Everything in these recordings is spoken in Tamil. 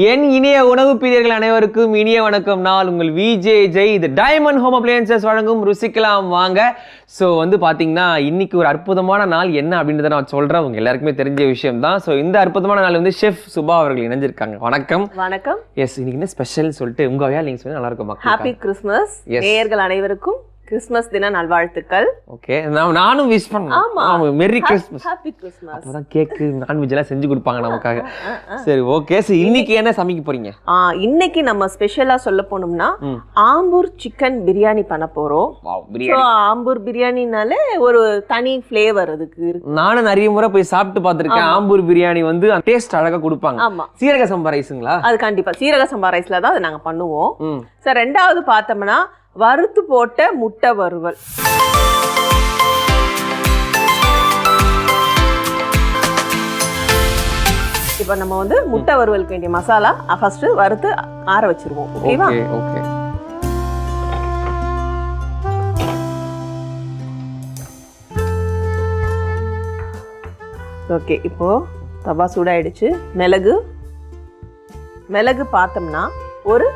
என் இனிய உணவு பிரியர்கள் அனைவருக்கும் இனிய வணக்கம். நான் உங்கள் விஜே ஜெய். இது டைமண்ட் ஹோம் அப்ளையன்சஸ் வழங்கும் ருசிக்கலாம் வாங்க. ஸோ வந்து பார்த்தீங்கன்னா இன்னைக்கு ஒரு அற்புதமான நாள் என்ன அப்படின்றத நான் சொல்கிறேன். உங்க எல்லாருக்குமே தெரிஞ்ச விஷயம் தான். ஸோ இந்த அற்புதமான நாள் வந்து ஷெஃப் சுபா அவர்கள் இணைஞ்சிருக்காங்க. வணக்கம். வணக்கம். எஸ், இன்னைக்கு என்ன ஸ்பெஷல் சொல்லிட்டு உங்க வேலை நீங்க சொன்னா நல்லா இருக்கும். ஹாப்பி கிறிஸ்மஸ் நேயர்கள் அனைவருக்கும் கிறிஸ்மஸ் தின நல்வாழ்த்துக்கள். ஓகே, நானும் விஷ் பண்ணேன். ஆமா, மெரி கிறிஸ்மஸ். Happy Christmas. அப்பதான் கேக் நான்வெஜ் எல்லாம் செஞ்சு கொடுப்பாங்க நமக்காக. சரி, ஓகே. சோ இன்னைக்கு என்ன சமைக்க போறீங்க? இன்னைக்கு நம்ம ஸ்பெஷலா சொல்ல போனோம்னா ஆம்பூர் சிக்கன் பிரியாணி பண்ண போறோம். ஆம்பூர் பிரியாணினாலே ஒரு தனி ஃபிளேவர் அதுக்கு இருக்கு. நானும் நிறைய முறை போய் சாப்பிட்டு பார்த்திருக்கேன். ஆம்பூர் பிரியாணி வந்து டேஸ்ட் அழகா கொடுப்பாங்க. ஆமா, சீரக சம்பா ரைஸுங்களா? அது கண்டிப்பா சீரக சம்பா ரைஸ்ல தான் அதை நாங்க பண்ணுவோம். சார், ரெண்டாவது பார்த்தோம்னா வறுத்து போட்ட முட்டை வறுவல். இப்ப நம்ம வந்து முட்டை வறுவலுக்கு வேண்டிய மசாலா ஃபர்ஸ்ட் வறுத்து ஆற வச்சிருவோம். ஓகேவா? ஓகே. ஓகே, இப்போ தவா சூடாயிடுச்சு. மிளகு பார்த்தோம்னா ஒரு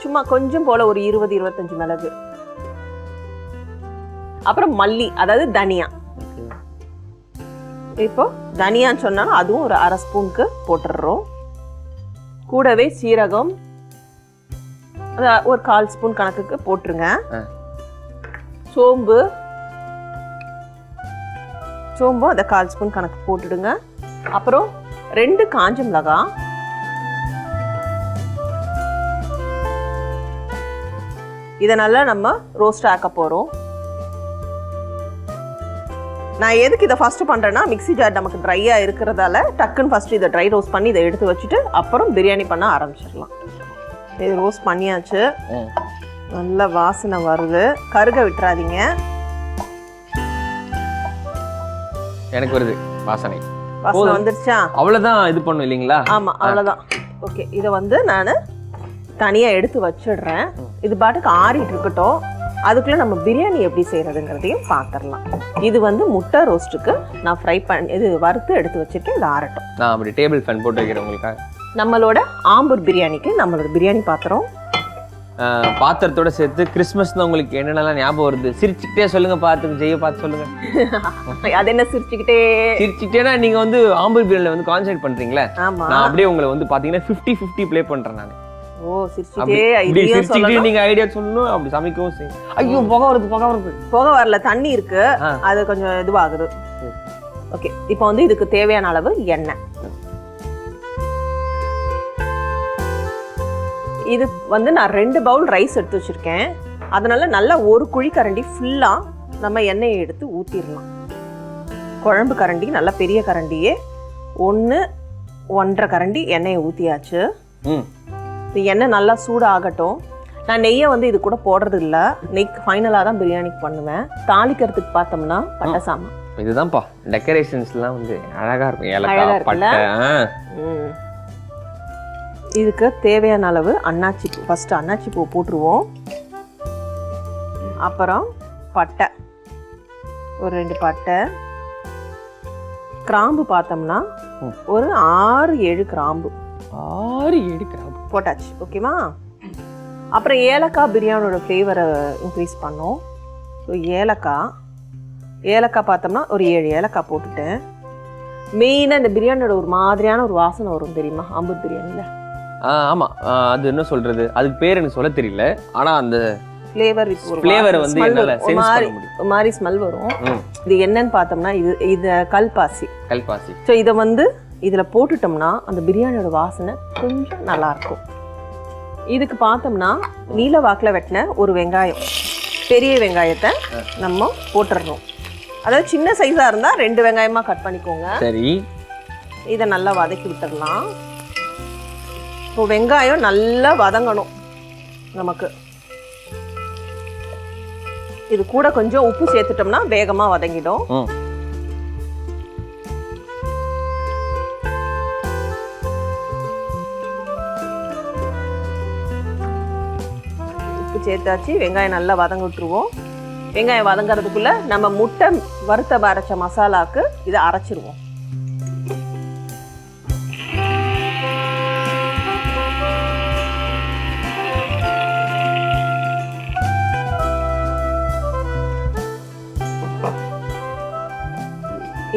சும்மா கொஞ்சம் போல ஒரு 20-25 மிளகு. அப்புறம் மல்லி, அதாவது தனியா. இப்போ தனியான்னு சொன்னாலும் அதுவும் ஒரு 1/2 ஸ்பூனுக்கு போட்டுடுறோம். கூடவே சீரகம் ஒரு 1/4 ஸ்பூன் கணக்குக்கு போட்டுருங்க. சோம்பும் அதை 1/4 ஸ்பூன் கணக்கு போட்டுடுங்க. அப்புறம் 2 காஞ்ச மிளகாய், இதை நல்லா நம்ம ரோஸ்ட் ஆக்க போறோம். நான் எதுக்கு இதை ஃபர்ஸ்ட் பண்றேன்னா, மிக்ஸி ஜார் நமக்கு ட்ரையா இருக்கிறதால டக்குன்னு ஃபர்ஸ்ட் இதை ட்ரை ரோஸ்ட் பண்ணி இதை எடுத்து வச்சுட்டு அப்புறம் பிரியாணி பண்ண ஆரம்பிச்சிடலாம். இது ரோஸ்ட் பண்ணியாச்சு, நல்ல வாசனை வருது. கருக விட்டுறாதீங்க. எனக்கு வருது வாசனை. வந்துருச்சா? அவ்வளவுதான், இது பண்ணும் இல்லைங்களா? ஆமா, அவ்வளவுதான். ஓகே, இதை வந்து நான் தனியா எடுத்து வச்சிடுறேன். இது பாட்டுக்கு ஆறிட்டு இருக்கட்டும். அதுக்குள்ள நம்ம பிரியாணி எப்படி செய்யறதுங்கிறதையும் பார்த்துடலாம். இது வந்து முட்டை ரோஸ்ட்டுக்கு நான் ஃப்ரை பண்ணி இது வறுத்து எடுத்து வச்சிருக்கேன். இது ஆறட்டும். நான் அப்படி டேபிள் ஃபேன் போட்டு வைக்கிறேன் உங்களுக்காக. நம்மளோட ஆம்பூர் பிரியாணிக்கு நம்மளோட பிரியாணி பாத்திரத்தோட சேர்த்து கிறிஸ்மஸ் தான் உங்களுக்கு என்னென்னலாம் ஞாபகம் வருது? சிரிச்சுக்கிட்டே சொல்லுங்க. பார்த்து சொல்லுங்க. அது என்ன சிரிச்சுக்கிட்டேனா நீங்க வந்து ஆம்பூர் பிரியாணில வந்து கான்சென்ட்ரேட் பண்றீங்களா? நான் அப்படியே உங்களை வந்து பாத்தீங்கன்னா 50-50 ப்ளே பண்றேன் நான். நீங்க ஐடியா சொல்லணும், அப்படி சமைக்கவும் செய்யும். ஐயோ, புகை வரல, தண்ணி இருக்கு, அது கொஞ்சம் இதுவாகுது. ஓகே, இப்போ வந்து இதுக்கு தேவையான அளவு எண்ணெய். இது வந்து நான் 2 பவுல் ரைஸ் எடுத்து வச்சிருக்கேன். அதனால நல்லா ஒரு குழி கரண்டி ஃபுல்லா நம்ம எண்ணெயை எடுத்து ஊத்திடலாம். குழம்பு கரண்டி, நல்ல பெரிய கரண்டியே 1-1.5 கரண்டி எண்ணெயை ஊத்தியாச்சு. எண்ணெய் நல்லா சூடாகட்டும். நான் நெய்யை வந்து இது கூட போடுறது இல்லை. நெய் ஃபைனலாக தான் பிரியாணிக்கு பண்ணுவேன். தாளிக்கிறதுக்கு பார்த்தோம்னா பட்டை சாமான். இதுதான்ப்பா டெக்கரேஷன்ஸ்லாம் வந்து அழகா இருக்கும். ஏலக்காய், பட்டை. இதுக்கு தேவையான அளவு அன்னாச்சி பூ. ஃபர்ஸ்ட் அன்னாச்சி பூ போட்டுருவோம். அப்புறம் பட்டை, ஒரு 2 பட்டை. கிராம்பு பார்த்தோம்னா ஒரு 6-7 கிராம்பு. 6-7 கிராம்பு போட்டாச்சு. ஓகேவா? அப்புறம் ஏலக்காய் பிரியாணியோட ஃப்ளேவரை இன்க்ரீஸ் பண்ணோம். ஸோ ஏலக்காய் பார்த்தோம்னா ஒரு 7 ஏலக்காய் போட்டுட்டேன். மெயினாக இந்த பிரியாணியோட ஒரு மாதிரியான ஒரு வாசனை வரும் தெரியுமா ஆம்பூர் பிரியாணியில்? ஆமா, அது என்ன சொல்றது, அதுக்கு பேர் எனக்கு சொல்ல தெரியல. ஆனா அந்த ஃப்ளேவர் வந்து என்னால சென்ஸ் பண்ண முடியும். ஒரு மாதிரி ஸ்மெல் வரும். இது என்னன்னு பார்த்தோம்னா இது கல்பாசி. ஸோ இதை வந்து இதில் போட்டுட்டோம்னா அந்த பிரியாணியோட வாசனை கொஞ்சம் நல்லா இருக்கும். இதுக்கு பார்த்தோம்னா நீல வாக்கில் வெட்டின ஒரு வெங்காயம், பெரிய வெங்காயத்தை நம்ம போட்டுடணும். அதாவது சின்ன சைஸாக இருந்தால் 2 வெங்காயமாக கட் பண்ணிக்கோங்க. சரி, இதை நல்லா வதக்கி விட்டுடலாம். இப்போ வெங்காயம் நல்லா வதங்கணும் நமக்கு. இது கூட கொஞ்சம் உப்பு சேர்த்துட்டோம்னா வேகமாக வதங்கிடும். சேர்த்தாச்சு. வெங்காயம் நல்லா வதங்க விட்டுருவோம். வெங்காயம் வதங்கிறதுக்குள்ள நம்ம முட்டை வறுத்த அரைச்ச மசாலாவுக்கு இதை அரைச்சிருவோம்.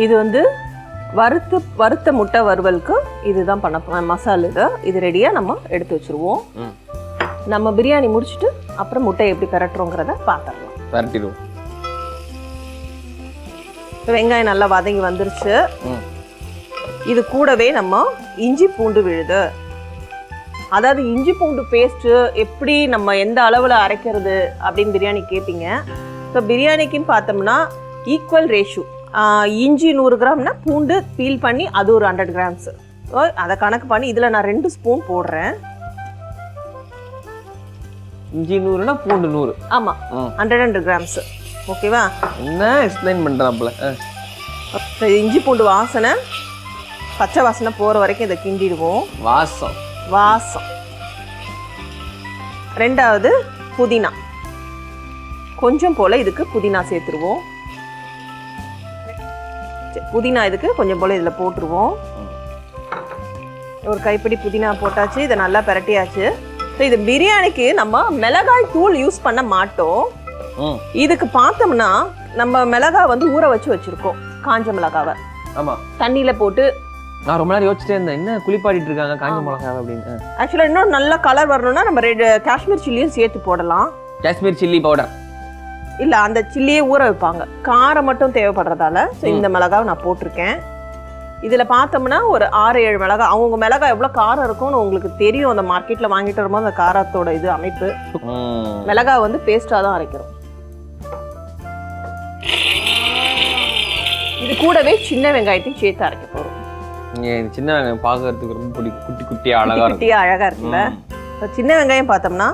இது வந்து வறுத்த முட்டை வறுவலுக்கு இதுதான் பண்ண மசாலா. இது ரெடியாக நம்ம எடுத்து வச்சுருவோம். நம்ம பிரியாணி முடிச்சுட்டு அப்புறம் முட்டையை எப்படி பெரட்டுறோங்கிறத பார்த்துடலாம். பெரட்டிடுவோம். வெங்காயம் நல்லா வதங்கி வந்துருச்சு. இது கூடவே நம்ம இஞ்சி பூண்டு விழுது. அதாவது இஞ்சி பூண்டு பேஸ்ட்டு எப்படி நம்ம எந்த அளவில் அரைக்கிறது அப்படின்னு பிரியாணி கேட்பீங்க. ஸோ பிரியாணிக்குன்னு பார்த்தோம்னா ஈக்குவல் ரேஷியோ. இஞ்சி 100 கிராம்னா பூண்டு பீல் பண்ணி அது ஒரு 100 கிராம்ஸ். ஸோ அதை கணக்கு பண்ணி இதில் நான் 2 ஸ்பூன் போடுறேன். இஞ்சி 100னா பூண்டு 100. ஆமாம், 100 கிராம்ஸ். ஓகேவா? என்ன எக்ஸ்பிளைன் பண்ணுறாப்புல. இஞ்சி பூண்டு வாசனை பச்சை வாசனை போகிற வரைக்கும் இதை கிண்டிடுவோம். வாசம். ரெண்டாவது புதினா. கொஞ்சம் போல் இதுக்கு புதினா சேர்த்துருவோம். புதினா இதுக்கு கொஞ்சம் போல் இதில் போட்டுருவோம். ஒரு கைப்பிடி புதினா போட்டாச்சு. இதை நல்லா பிரட்டியாச்சு. ஸோ இது பிரியாணிக்கு நம்ம மிளகாய் தூள் யூஸ் பண்ண மாட்டோம். இதுக்கு பார்த்தோம்னா நம்ம மிளகாய் வந்து ஊற வச்சு வச்சிருக்கோம். காஞ்ச மிளகாவை தண்ணியில் போட்டு நான் ரொம்ப நேரம் யோசிச்சுட்டே இருந்தேன், என்ன குளிப்பாடிட்டு இருக்காங்க காஞ்ச மிளகாய் அப்படின்னு. ஆக்சுவலாக இன்னும் நல்ல கலர் வரணும்னா நம்ம காஷ்மீர் சில்லியும் சேர்த்து போடலாம். காஷ்மீர் சில்லி பவுடர் இல்லை, அந்த சில்லியே ஊற வைப்பாங்க. காரம் மட்டும் தேவைப்படுறதால ஸோ இந்த மிளகாவை நான் போட்டிருக்கேன். இதில் பார்த்தோம்னா ஒரு 6-7 மிளகாய். அவங்க மிளகாய் எவ்வளோ காரம் இருக்கும்னு உங்களுக்கு தெரியும். அந்த மார்க்கெட்டில் வாங்கிட்டு வரும்போது அந்த காரத்தோட இது அமைப்பு. மிளகாய் வந்து பேஸ்ட்டாக தான் அரைக்கிறோம். இது கூடவே சின்ன வெங்காயத்தையும் சேர்த்து அரைக்க போகிறோம். சின்ன வெங்காயம் பார்க்கறதுக்கு ரொம்ப பிடிக்கும். குட்டியாக அழகாக இருக்குல்ல. சின்ன வெங்காயம் பார்த்தோம்னா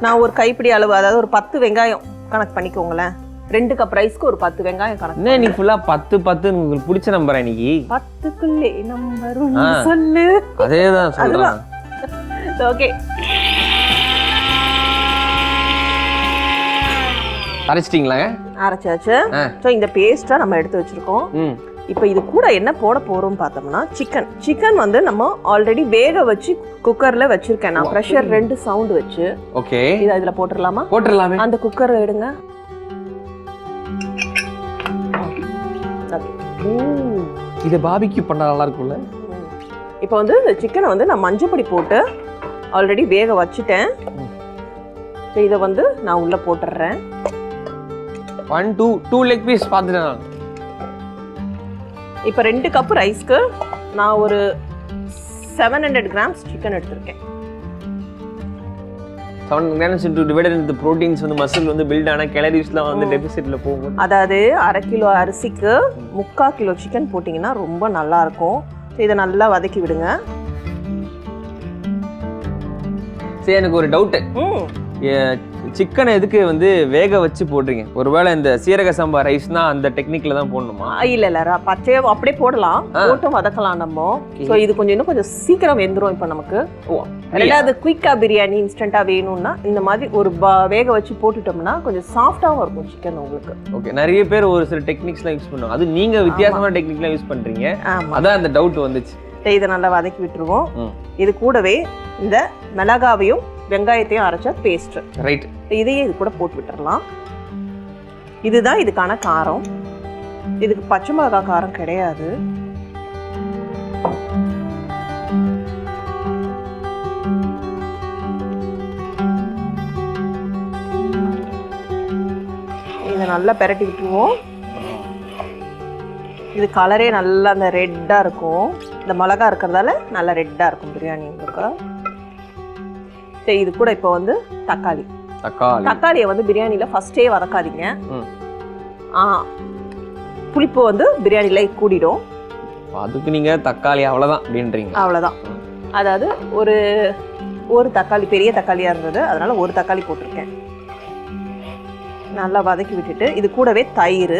நான் ஒரு கைப்பிடி அளவு, அதாவது ஒரு 10 வெங்காயம் கணக்கு பண்ணிக்கோங்களேன். 2 கப் ரைஸ்க்கு ஒரு 10 வெங்காயம் கணக்கு. என்ன நீ ஃபுல்லா 10 உங்களுக்கு பிடிச்ச நம்பர் இன்னைக்கு? 10க்குள்ளே நம்பர் சொல்லு. அதேதான் சொல்றேன். ஓகே, அரைச்சிட்டீங்களாங்க? அரைச்சாச்சு. ஸோ இந்த பேஸ்ட்டை நம்ம எடுத்து வச்சிருக்கோம். இப்போ இது கூட என்ன போட போறோம் பார்த்தோம்னா சிக்கன் வந்து நம்ம ஆல்ரெடி வேக வச்சு குக்கர்ல வச்சிருக்கேன் நான். ப்ரெஷர் 2 சவுண்ட் வச்சு. ஓகே, இதை இதுல போட்டுடலாமா? போட்டுடலாமே. அந்த குக்கரை எடுங்க. இதை பாபிக்யூ பண்ண நல்லா இருக்கும்ல. இப்போ வந்து இந்த சிக்கனை வந்து நான் மஞ்சப்பொடி போட்டு ஆல்ரெடி வேக வச்சுட்டேன். இதை வந்து நான் உள்ள போட்டுடுறேன். 1 2 லெக் பீஸ் பார்த்துட்டேன். இப்போ 2 கப் ரைஸ்க்கு நான் ஒரு 700 கிராம்ஸ் சிக்கன் எடுத்திருக்கேன். 700 grams into divided into proteins வந்து மசில் வந்து பில்ட் ஆன கேலரிஸ்லாம் வந்து டெபிசிட்ல போகும். அதாவது 1/2 கிலோ அரிசிக்கு 3/4 கிலோ சிக்கன் போட்டிங்கன்னா ரொம்ப நல்லா இருக்கும். இதை நல்லா வதக்கி விடுங்க. சரி, எனக்கு ஒரு டவுட். சிக்கனை எதுக்கு வந்து வேக வச்சு போடுறீங்க? ஒருவேளை இந்த சீரக சம்பா ரைஸ்னா அந்த டெக்னிக்ல தான் போடணுமா? இல்ல பச்சையா அப்படியே போடலாம், போட்டும் வதக்கலாம் நம்ம. ஸோ இது இன்னும் கொஞ்சம் சீக்கிரம் வெந்துடும். இப்போ நமக்கு ரெண்டாவது குயிக்கா பிரியாணி இன்ஸ்டன்டா வேணும்னா இந்த மாதிரி ஒரு வேக வச்சு போட்டுட்டோம்னா கொஞ்சம் சாஃப்டாகவும் இருக்கும் சிக்கன் உங்களுக்கு. ஓகே, நிறைய பேர் ஒரு சில டெக்னிக்ஸ்லாம் யூஸ் பண்ணுவாங்க. அது நீங்க வித்தியாசமான டெக்னிக்லாம் யூஸ் பண்றீங்க. அதான் அந்த டவுட் வந்துச்சு. இதை நல்லா வதக்கி விட்டுருவோம். இது கூடவே இந்த மிளகாவையும் வெங்காயத்தையும் அரைச்ச பேஸ்ட். ரைட், இதையே இது கூட போட்டு விட்டுறலாம். இதுதான் இதுக்கான காரம். இதுக்கு பச்சை மிளகாய் காரம் கிடையாது. இதை நல்லா பெரட்டி விட்டுருவோம். இது கலரே நல்லா அந்த ரெட்டா இருக்கும். இந்த மிளகா இருக்கிறதால நல்லா ரெட்டா இருக்கும் பிரியாணி உங்களுக்கு. சரி, இது கூட இப்போ வந்து தக்காளியை வந்து பிரியாணியில் ஃபர்ஸ்டே வதக்காதீங்க. புளிப்பு வந்து பிரியாணியில் கூடிடும். அதுக்கு நீங்கள் தக்காளி அவ்வளோதான் அப்படின்றீங்க? அவ்வளோதான். அதாவது ஒரு தக்காளி, பெரிய தக்காளியாக இருந்தது, அதனால ஒரு தக்காளி போட்டிருக்கேன். நல்லா வதக்கி விட்டுட்டு இது கூடவே தயிர்,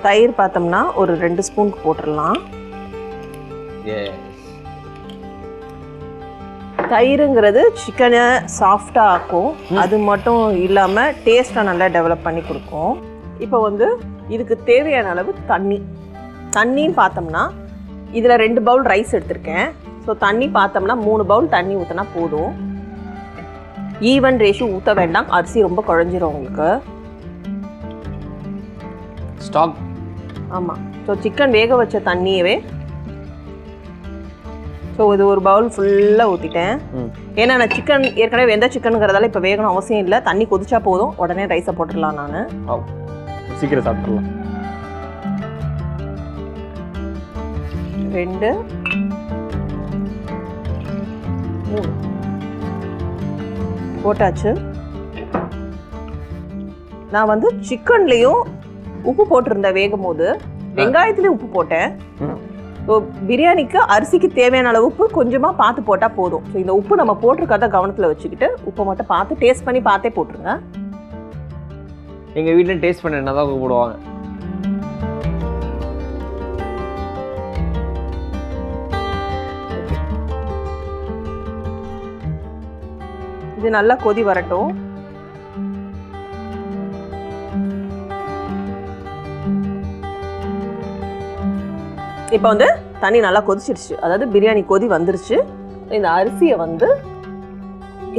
தயிர் பார்த்தோம்னா ஒரு 2 ஸ்பூன் போட்டுடலாம். தயிருங்கிறது சிக்கனை சாஃப்டா ஆக்கும். அது மட்டும் இல்லாம டேஸ்டா நல்லா டெவலப் பண்ணி கொடுக்கும். இப்போ வந்து இதுக்கு தேவையான அளவு தண்ணின்னு பார்த்தோம்னா இதுல 2 பவுல் ரைஸ் எடுத்திருக்கேன். ஸோ தண்ணி பார்த்தோம்னா 3 பவுல் தண்ணி ஊற்றினா போதும். ஈவன் ரேஷியோ ஊற்ற வேண்டாம், அரிசி ரொம்ப குழஞ்சிரும் உங்களுக்கு. ஸ்டாக். ஆமாம். ஸோ சிக்கன் வேக வச்ச தண்ணியவே ஸோ இது ஒரு பவுல் ஃபுல்லாக ஊற்றிட்டேன். ஏன்னா நான் சிக்கன் ஏற்கனவே வெந்த சிக்கனுங்கிறதால இப்போ வேகணும் அவசியம் இல்லை. தண்ணி கொதிச்சா போதும், உடனே ரைஸை போட்டுடலாம். நான் சீக்கிரம் சாப்பிட்றலாம். 2 3 போட்டாச்சு. நான் வந்து சிக்கன்லேயும் உப்பு போட்டிருந்தேன் வேகும் போது, வெங்காயத்துலேயும் உப்பு போட்டேன். ஸோ பிரியாணிக்கு அரிசிக்கு தேவையான அளவு உப்பு கொஞ்சமாக பார்த்து போட்டால் போதும். ஸோ இந்த உப்பு நம்ம போட்டிருக்கறத கவனத்தில் வச்சுக்கிட்டு உப்பை மட்டும் பார்த்து டேஸ்ட் பண்ணி பார்த்தே போட்டுருங்க. எங்கள் வீட்டில் டேஸ்ட் பண்ண என்ன தான் போடுவாங்க. இது நல்லா கொதி வரட்டும். இப்போ வந்து தண்ணி நல்லா கொதிச்சிருச்சு, அதாவது பிரியாணி கொதி வந்துருச்சு. இந்த அரிசியை வந்து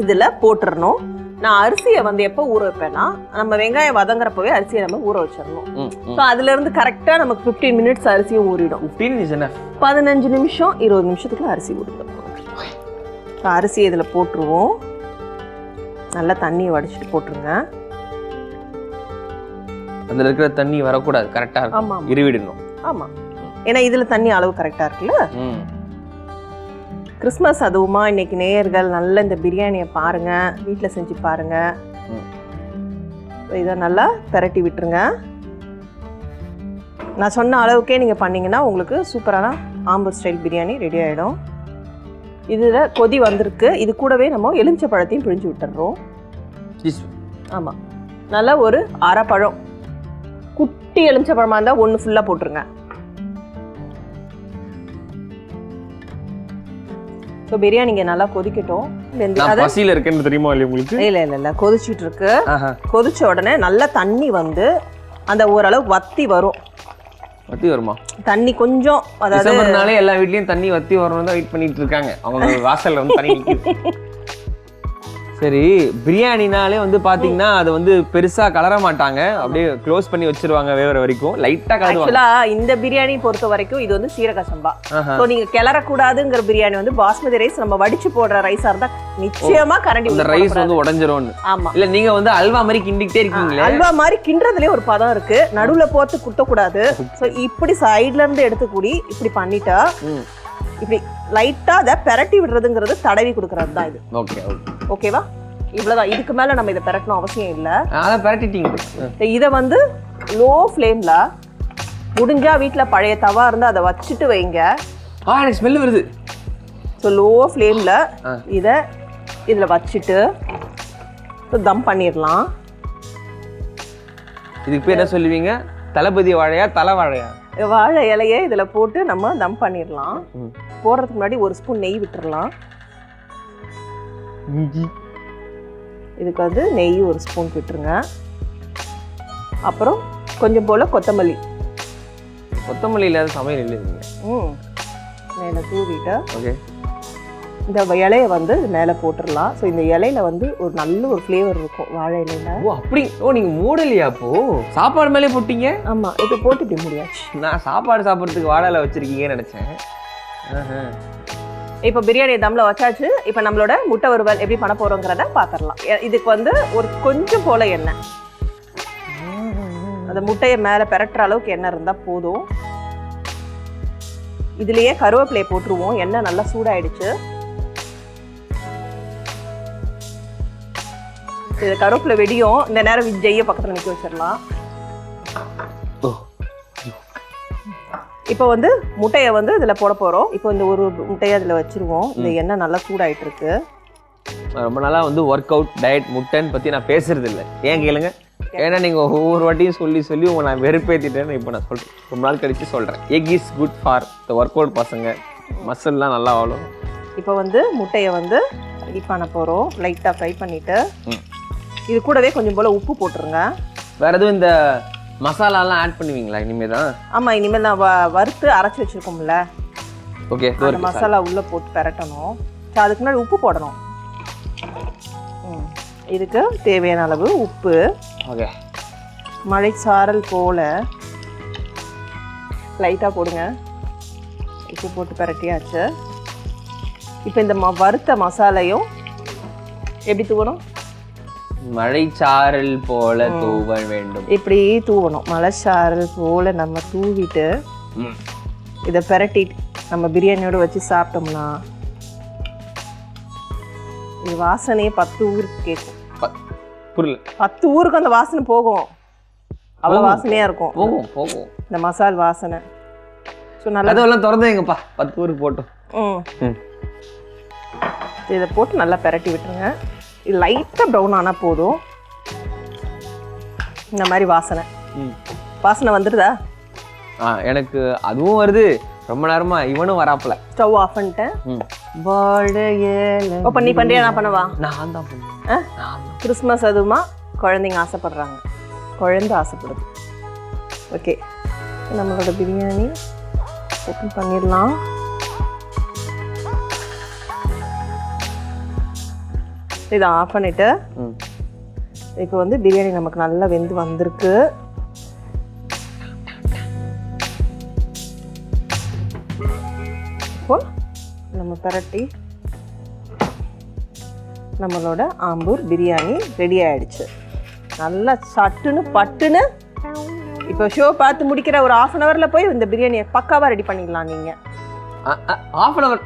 இதில் போட்டுடணும். நான் அரிசியை வந்து எப்போ ஊற வைப்பேன்னா, நம்ம வெங்காயம் வதங்குறப்பவே அரிசியை நம்ம ஊற வச்சிடணும். ஸோ அதுலேருந்து கரெக்டாக நமக்கு 15 மினிட்ஸ் அரிசியும் ஊறிடும். 15 நிமிஷம் 20 நிமிஷத்துக்குள்ள அரிசி ஊறிடும். ஸோ அரிசி இதில் போட்டுருவோம். நல்லா தண்ணியை வடிச்சிட்டு போட்டுருங்க. அதில் இருக்கிற தண்ணி வரக்கூடாது, கரெக்டாக இருக்கும். ஆமாம், இருவிடணும். ஆமாம், ஏன்னா இதில் தண்ணி அளவு கரெக்டாக இருக்குல்ல. கிறிஸ்மஸ் அதுவுமா இன்னைக்கு நேயர்கள் நல்ல இந்த பிரியாணியை பாருங்க, வீட்டில் செஞ்சு பாருங்க. இதை நல்லா பெரட்டி விட்டுருங்க. நான் சொன்ன அளவுக்கே நீங்கள் பண்ணீங்கன்னா உங்களுக்கு சூப்பரான ஆம்பூர் ஸ்டைல் பிரியாணி ரெடி ஆகிடும். இதில் கொதி வந்திருக்கு. இது கூடவே நம்ம எலுமிச்சை பழத்தையும் பிழிஞ்சு விட்டுறோம். ஆமாம், நல்லா ஒரு அரை பழம், குட்டி எலுமிச்சை பழமாக இருந்தால் 1 ஃபுல்லாக போட்டுருங்க. ஸோ பிரியாணி இங்கே நல்லா கொதிக்கட்டும். பசியில் இருக்குன்னு தெரியுமா இல்லையா உங்களுக்கு? இல்லை கொதிச்சுட்டு இருக்கு. கொதிச்ச உடனே நல்லா தண்ணி வந்து அந்த ஓரளவு வத்தி வரும். வத்தி வருமா? தண்ணி கொஞ்சம், அதாவது எல்லா வீட்லயும் தண்ணி வத்தி வரணும் தான் வெயிட் பண்ணிட்டு இருக்காங்க. அவங்க வாசல்ல வந்து தண்ணி நிக்குது. சரி, பிரியாணினாலே வந்து பாத்தீங்கன்னா அது வந்து பெருசா கலர மாட்டாங்க, அப்படியே க்ளோஸ் பண்ணி வச்சிருவாங்க வேற வரைக்கும், லைட்டா கலருவாங்க. ஆக்சுவலா இந்த பிரியாணி பொறுத்த வரைக்கும் இது வந்து சீரக சம்பா. சோ நீங்க கிளறக்கூடாதுங்கிற பிரியாணி வந்து பாஸ்மதி ரைஸ் நம்ம வடிச்சு போடுற ரைஸா இருந்தா நிச்சயமா கரண்டி இந்த ரைஸ் வந்து உடைஞ்சிரும். ஆமா, இல்ல நீங்க வந்து அல்வா மாதிரி கிண்டிக்கிட்டே இருக்கீங்களே. அல்வா மாதிரி கிண்டுறதுலயே ஒரு பதம் இருக்கு, நடுவுல போட்டு குத்த கூடாது. சோ இப்படி சைடுல இருந்து எடுத்து கூடி இப்படி பண்ணிட்டா இப்படி லைட்டா அதை பெரட்டி விடுறதுங்கிறது தடவி கொடுக்கறது தான் இது. ஓகேவா? இவ்வளவுதான். இதுக்கு மேல நம்ம இதை பெரட்டணும் அவசியம் இல்லை. அதான் பெரட்டிட்டீங்க. இதை வந்து லோ ஃப்ளேம்ல முடிஞ்சா வீட்டுல பழைய தவா இருந்தா அதை வச்சுட்டு வைங்க. எனக்கு ஸ்மெல் வருது. ஸோ லோ ஃப்ளேம்ல இதை இதுல வச்சுட்டு தம் பண்ணிடலாம். இதுக்கு பேர் என்ன சொல்லுவீங்க? தளபதி வாழையா தலை வாழையா? வாழை இலையை இதுல போட்டு நம்ம தம் பண்ணிடலாம். போடுறதுக்கு முன்னாடி 1 ஸ்பூன் நெய் விட்டுறலாம். இதுக்கு வந்து நெய் 1 ஸ்பூன் விட்டுருங்க. அப்புறம் கொஞ்சம் போல கொத்தமல்லி. கொத்தமல்லி இல்லாத சமையல் இல்லைங்க. மேலே தூவிட்டு இந்த இலையை வந்து மேலே போட்டுடலாம். ஸோ இந்த இலையில வந்து ஒரு நல்ல ஒரு ஃப்ளேவர் இருக்கும் வாழை இலையில. ஓ அப்படி? ஓ நீங்க மூடலையா? அப்போ சாப்பாடு மேலே போட்டீங்க? ஆமா, இப்போ போட்டு இப்படி முடியாச்சு. நான் சாப்பாடு சாப்பிட்றதுக்கு வாழை இலை வச்சிருக்கீங்கன்னு நினைச்சேன். இப்போ பிரியாணி தம்ல வச்சாச்சு. இப்போ நம்மளோட முட்டை வறுவல் எப்படி பண்ண போறோங்கிறத பார்த்துடலாம். இதுக்கு வந்து ஒரு கொஞ்சம் போல எண்ணெய், அந்த முட்டையை மேலே பெரட்டுற அளவுக்கு எண்ணெய் இருந்தால் போதும். இதுலயே கருவேப்பிலையை போட்டுருவோம். எண்ணெய் நல்லா சூடாயிடுச்சு. இது கருவேப்பிலை வெடியும். இந்த நேரம் விஜய்ய பக்கத்தில் நிற்க வச்சிடலாம். இப்போ வந்து முட்டையை வந்து இதில் போட போகிறோம். இப்போ இந்த ஒரு முட்டையை அதில் வச்சிருவோம். இந்த எண்ணெய் நல்லா சூடாயிட்டு இருக்கு. ரொம்ப நாளாக வந்து ஒர்க் அவுட் டயட் முட்டைன்னு பற்றி நான் பேசுறது இல்லை. ஏன் கேளுங்க, ஏன்னா நீங்கள் ஒவ்வொரு வாட்டியும் சொல்லி உங்களை நான் வெறுப்பேற்றிட்டேன்னு இப்போ நான் சொல்கிறேன். ரொம்ப நாள் கழித்து சொல்கிறேன். Egg is good for the work out பசங்க, மசில்லாம் நல்லா ஆகும். இப்போ வந்து முட்டையை வந்து ஃப்ரை பண்ண போகிறோம். லைட்டாக ஃப்ரை பண்ணிவிட்டு இது கூடவே கொஞ்சம் போல் உப்பு போட்டுருங்க. வேறு எதுவும் இந்த மசாலாலாம் ஆட் பண்ணுவீங்களா இனிமேல் தான்? ஆமாம், இனிமேல் நான் வறுத்து அரைச்சி வச்சுருக்கோம்ல, ஓகே, அந்த மசாலா உள்ளே போட்டு பெரட்டணும். அதுக்கு முன்னாடி உப்பு போடணும். இதுக்கு தேவையான அளவு உப்பு. ஓகே. மழைச்சாரல் போல லைட்டாக போடுங்க. உப்பு போட்டு பரட்டியாச்சு. இப்போ இந்த வறுத்த மசாலையும் எப்படி தூவணும்? மழைச்சாரல் போல தூவ வேண்டும். இப்படி தூவணும். மழைச்சாரல் போல நம்ம தூவிட்டு இதை பரட்டிட்டு நம்ம பிரியாணியோட வச்சு சாப்பிட்டோம்னா இது வாசனையே 10 ஊருக்கு கேட்கும். புரியல. 10 ஊருக்கு அந்த வாசனை போகும். அவ்வளோ வாசனையா இருக்கும். போகும் போகும் இந்த மசால் வாசனை. ஸோ நல்லா அதெல்லாம் திறந்தேங்கப்பா 10 ஊருக்கு போட்டோம். இதை போட்டு நல்லா பரட்டி விட்டுருங்க. இது லைட்டாக ப்ரௌன் ஆனால் போதும். இந்த மாதிரி வாசனை வாசனை வந்துடுதா? எனக்கு அதுவும் வருது. ரொம்ப நேரமா இவனும் வராப்புல. ஸ்டவ் ஆஃப் பண்ணிட்டேன். இப்போ நீ பண்ணுறியா நான் பண்ணவா? நான் தான் பண்ணுவேன். கிறிஸ்மஸ் அதுவுமா குழந்தைங்க ஆசைப்படுறாங்க. குழந்தை ஆசைப்படுது. ஓகே, நம்மளோட பிரியாணி ஓப்பன் பண்ணிடலாம். இதை ஆஃப் பண்ணிவிட்டு இப்போ வந்து பிரியாணி நமக்கு நல்லா வெந்து வந்திருக்கு. இப்போ நம்ம பரட்டி நம்மளோட ஆம்பூர் பிரியாணி ரெடி ஆயிடுச்சு. நல்லா சட்டுன்னு பட்டுன்னு இப்போ ஷோ பார்த்து முடிக்கிற ஒரு 1/2 hourல போய் இந்த பிரியாணியை பக்காவாக ரெடி பண்ணிடலாம். நீங்கள் 1/2 hour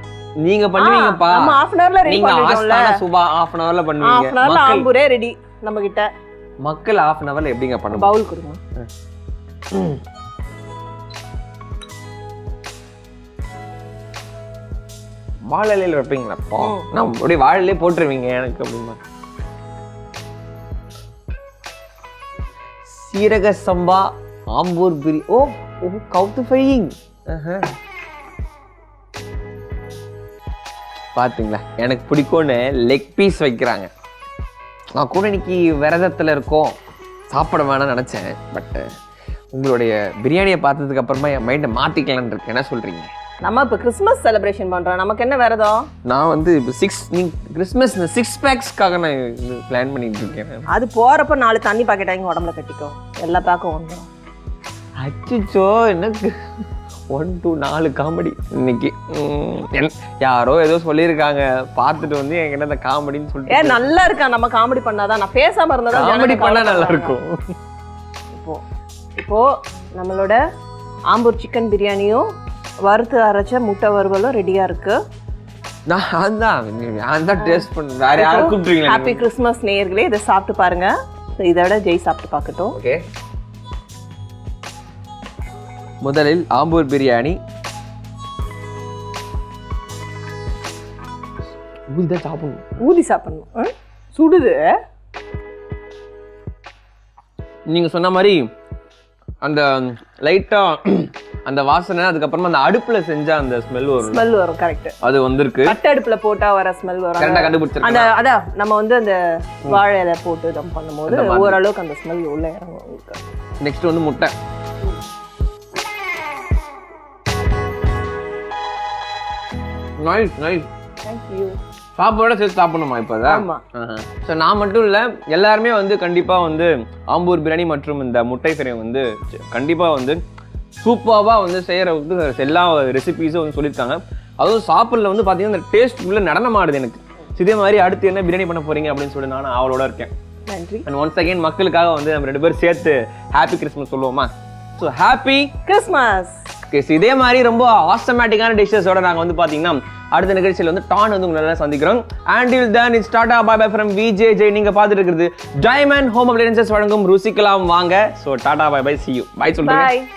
நீங்க பண்ணுவீங்கப்பா. நம்ம 1/2 hourல ரெடி பண்ணிட்டோம்ல. சுபா 1/2 hourல பண்ணுவீங்க. 1/2 hourல ஆம்பூரே ரெடி நம்ம கிட்ட. மக்கள் 1/2 hourல எப்படிங்க பண்ணுவாங்க? பவுல் கொடுங்க. வாழலையில வைப்பீங்களாப்பா? நான் அப்படியே வாழலையே போட்டுருவீங்க எனக்கு அப்படிமா. சீரக சம்பா ஆம்பூர் பிரி. ஓ கவுத்து ஃபையிங். பாத்தீங்களா, எனக்கு பிடிக்கும்னு லெக் பீஸ் வைக்கிறாங்க. நான் கூட இன்னைக்கு விரதத்தில் இருக்கோம், சாப்பிட வேணாம்னு நினச்சேன். பட் உங்களுடைய பிரியாணியை பார்த்ததுக்கு அப்புறமா என் மைண்டை மாற்றிக்கலான்னு இருக்கு. என்ன சொல்கிறீங்க? நம்ம இப்போ கிறிஸ்மஸ் செலிப்ரேஷன் பண்ணுறோம். நமக்கு என்ன விரதம்? நான் வந்து இப்போ கிறிஸ்மஸ் 6 packs-க்காக நான் பிளான் பண்ணிட்டு இருக்கேன். அது போகிறப்ப 4 தண்ணி பாக்கெட் வாங்கி உடம்புல கட்டிக்கோ. எல்லா பேக்கும் வந்துடும். அச்சுச்சோ, எனக்கு 1 to 4 காமெடி இன்னைக்கு. யாரோ ஏதோ சொல்லியிருக்காங்க, பார்த்துட்டு வந்து என்கிட்ட இந்த காமெடின்னு சொல்லிட்டு. நல்லா இருக்கா? நம்ம காமெடி பண்ணாதான், நான் பேசாம இருந்தா காமெடி பண்ணா நல்லா இருக்கும். இப்போ நம்மளோட ஆம்பூர் சிக்கன் பிரியாணியும் வறுத்து அரைச்ச முட்டை வறுவலும் ரெடியா இருக்கு. நான் தான் டேஸ்ட் பண்ணேன். வேற யாரும் கூப்பிடுறீங்களா? ஹாப்பி கிறிஸ்மஸ் நேயர்களே, இதை சாப்பிட்டு பாருங்க. இதோட ஜெய் சாப்பிட்டு பார்க்கட்டும். ஓகே, முதலில் ஆம்பூர் பிரியாணி. ஊதி சாப்பிடணும். சுடுது. நீங்க சொன்ன மாதிரி அந்த லைட்டா அந்த வாசனை, அதுக்கப்புறமா அந்த அடுப்புல செஞ்ச அந்த ஸ்மெல் வரும். கரெக்ட், அது வந்திருக்கு. கட்ட அடுப்புல போட்டா வர ஸ்மெல் வரும். கரெக்டா கண்டுபிடிச்சிருக்கேன். அந்த அதான் நம்ம வந்து அந்த வாழை இலை போட்டு தம் பண்ணும்போது ஓரளவுக்கு அந்த ஸ்மெல் உள்ள இறங்கும். நெக்ஸ்ட் வந்து முட்டை. Nice nice. Thank you. சாப்பாடோட சேர்த்து சாப்பிடணுமா இப்போதான்? ஸோ நான் மட்டும் இல்லை, எல்லாருமே வந்து கண்டிப்பாக வந்து ஆம்பூர் பிரியாணி மற்றும் இந்த முட்டை ஃப்ரை வந்து கண்டிப்பாக வந்து சூப்பராக வந்து செய்கிறதுக்கு எல்லா ரெசிபீஸும் வந்து சொல்லியிருக்காங்க. அதுவும் சாப்பிட்ல வந்து பார்த்தீங்கன்னா இந்த டேஸ்ட் உள்ள நடனம் ஆடுது எனக்கு. இதே மாதிரி அடுத்து என்ன பிரியாணி பண்ண போறீங்க அப்படின்னு சொல்லி நான் அவளோட இருக்கேன். நன்றி. அண்ட் ஒன்ஸ் அகைன் மக்களுக்காக வந்து நம்ம 2 பேரும் சேர்த்து ஹாப்பி கிறிஸ்மஸ் சொல்லுவோமா? So happy Christmas. இதே மாதிரி ரொம்ப ஆஸ்டமேட்டிக்கான டிஷ்ஷஸோட நாங்கள் வந்து பார்த்தீங்கன்னா அடுத்த நிகழ்ச்சியில் வந்து டான் வந்து உங்களை சந்திக்கிறோம். Until then it's tata bye bye from VJ. நீங்க பார்த்துட்டு இருக்கிறது டைமண்ட் ஹோம் அப்ளையன்சஸ் வழங்கும் ருசிக்கலாம் வாங்க. So tata bye bye, see you. Bye சொல்றேன்.